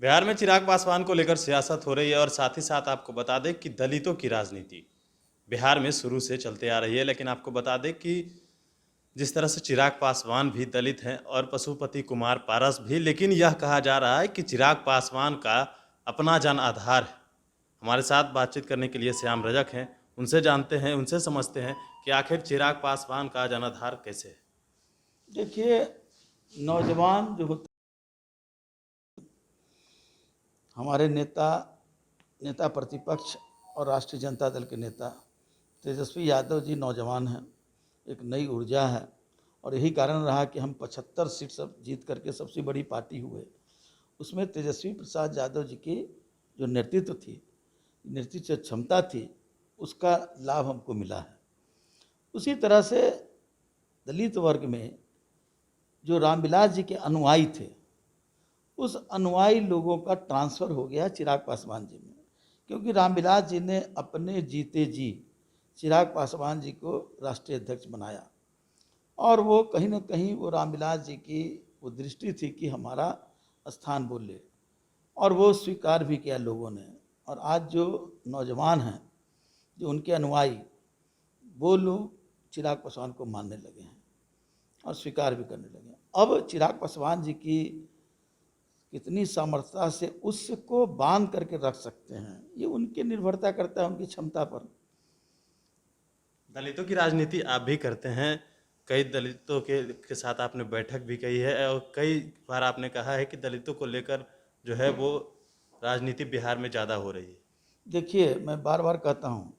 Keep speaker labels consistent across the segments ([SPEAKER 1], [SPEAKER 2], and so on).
[SPEAKER 1] बिहार में चिराग पासवान को लेकर सियासत हो रही है और साथ ही साथ आपको बता दें कि दलितों की राजनीति बिहार में शुरू से चलते आ रही है। लेकिन आपको बता दें कि जिस तरह से चिराग पासवान भी दलित हैं और पशुपति कुमार पारस भी, लेकिन यह कहा जा रहा है कि चिराग पासवान का अपना जन आधार है। हमारे साथ बातचीत करने के लिए श्याम रजक हैं, उनसे जानते हैं, उनसे समझते हैं कि आखिर चिराग पासवान का जन आधार कैसे है।
[SPEAKER 2] देखिए, नौजवान जो होते हमारे नेता प्रतिपक्ष और राष्ट्रीय जनता दल के नेता तेजस्वी यादव जी नौजवान हैं, एक नई ऊर्जा है और यही कारण रहा कि हम 75 सीट सब जीत करके सबसे बड़ी पार्टी हुए। उसमें तेजस्वी प्रसाद यादव जी की जो नेतृत्व क्षमता थी, उसका लाभ हमको मिला है। उसी तरह से दलित वर्ग में जो रामविलास जी के अनुयायी थे, उस अनुयायी लोगों का ट्रांसफ़र हो गया चिराग पासवान जी में, क्योंकि रामविलास जी ने अपने जीते जी चिराग पासवान जी को राष्ट्रीय अध्यक्ष बनाया और वो कहीं ना कहीं वो रामविलास जी की वो दृष्टि थी कि हमारा स्थान बोले, और वो स्वीकार भी किया लोगों ने। और आज जो नौजवान हैं, जो उनके अनुयायी, वो लोग चिराग पासवान को मानने लगे हैं और स्वीकार भी करने लगे हैं। अब चिराग पासवान जी की कितनी सामर्थ्यता से उसको बांध करके रख सकते हैं, ये उनकी निर्भरता करता है, उनकी क्षमता पर।
[SPEAKER 1] दलितों की राजनीति आप भी करते हैं, कई दलितों के साथ आपने बैठक भी की है और कई बार आपने कहा है कि दलितों को लेकर जो है वो राजनीति बिहार में ज़्यादा हो रही है।
[SPEAKER 2] देखिए, मैं बार बार कहता हूँ,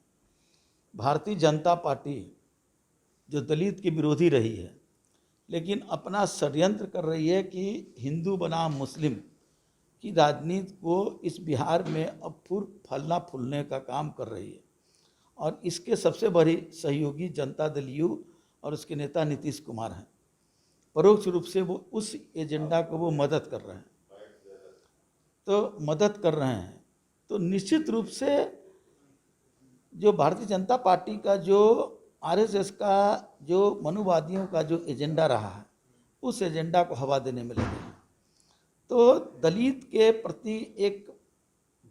[SPEAKER 2] भारतीय जनता पार्टी जो दलित की विरोधी रही है, लेकिन अपना षड्यंत्र कर रही है कि हिंदू बनाम मुस्लिम की राजनीति को इस बिहार में अब फलना फूलने का काम कर रही है। और इसके सबसे बड़ी सहयोगी जनता दल यू और उसके नेता नीतीश कुमार हैं। परोक्ष रूप से वो उस एजेंडा को वो मदद कर रहे हैं, तो निश्चित रूप से जो भारतीय जनता पार्टी का जो आरएसएस का जो मनुवादियों का जो एजेंडा रहा है, उस एजेंडा को हवा देने में लगे हैं। तो दलित के प्रति एक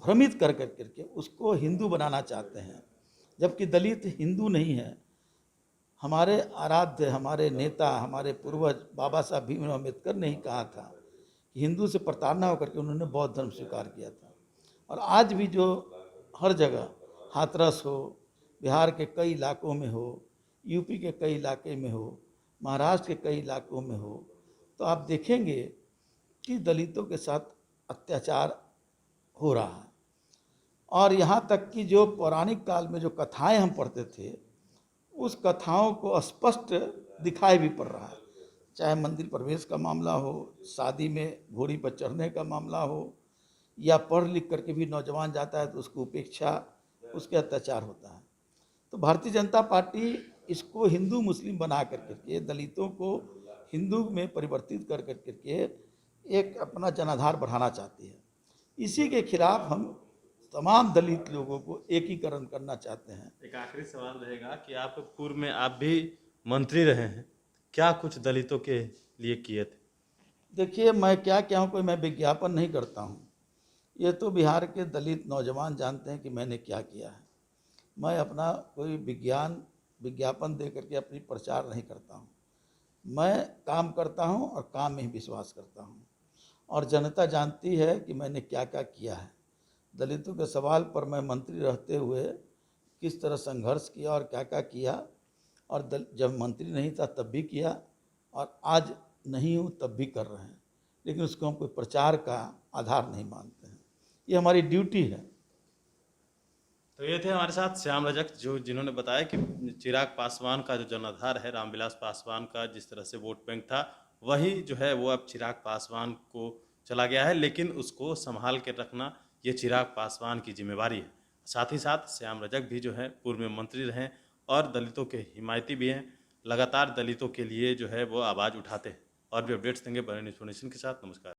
[SPEAKER 2] भ्रमित कर करके उसको हिंदू बनाना चाहते हैं, जबकि दलित हिंदू नहीं है। हमारे आराध्य, हमारे नेता, हमारे पूर्वज बाबा साहब भीमराव अम्बेडकर ने ही कहा था कि हिंदू से प्रताड़ना होकर के उन्होंने बौद्ध धर्म स्वीकार किया था। और आज भी जो हर जगह हाथरस हो, बिहार के कई इलाकों में हो, यूपी के कई इलाके में हो, महाराष्ट्र के कई इलाकों में हो, तो आप देखेंगे कि दलितों के साथ अत्याचार हो रहा है। और यहाँ तक कि जो पौराणिक काल में जो कथाएं हम पढ़ते थे, उस कथाओं को स्पष्ट दिखाई भी पड़ रहा है। चाहे मंदिर प्रवेश का मामला हो, शादी में घोड़ी पर चढ़ने का मामला हो, या पढ़ लिख करके भी नौजवान जाता है तो उसको उपेक्षा, उसके अत्याचार होता है। तो भारतीय जनता पार्टी इसको हिंदू मुस्लिम बना करके दलितों को हिंदू में परिवर्तित कर करके एक अपना जनाधार बढ़ाना चाहती है। इसी के खिलाफ हम तमाम दलित लोगों को एकीकरण करना चाहते हैं।
[SPEAKER 1] एक आखिरी सवाल रहेगा कि आप पूर्व में आप भी मंत्री रहे हैं, क्या कुछ दलितों के लिए किए थे?
[SPEAKER 2] देखिए, मैं क्या हूँ, कोई मैं विज्ञापन नहीं करता हूँ। ये तो बिहार के दलित नौजवान जानते हैं कि मैंने क्या किया है। मैं अपना कोई विज्ञापन दे करके अपनी प्रचार नहीं करता हूँ। मैं काम करता हूँ और काम में ही विश्वास करता हूँ, और जनता जानती है कि मैंने क्या क्या किया है। दलितों के सवाल पर मैं मंत्री रहते हुए किस तरह संघर्ष किया और क्या क्या किया, और जब मंत्री नहीं था तब भी किया, और आज नहीं हूँ तब भी कर रहे हैं। लेकिन उसको हम कोई प्रचार का आधार नहीं मानते हैं, ये हमारी ड्यूटी है।
[SPEAKER 1] तो ये थे हमारे साथ श्याम रजक, जिन्होंने बताया कि चिराग पासवान का जो जनाधार है, रामविलास पासवान का जिस तरह से वोट बैंक था, वही जो है वो अब चिराग पासवान को चला गया है, लेकिन उसको संभाल के रखना ये चिराग पासवान की जिम्मेवारी है। साथ ही साथ श्याम रजक भी जो है पूर्व में मंत्री रहे और दलितों के हिमायती भी हैं, लगातार दलितों के लिए जो है वो आवाज़ उठाते हैं। और भी अपडेट्स देंगे बड़े इन्फॉर्मेशन के साथ। नमस्कार।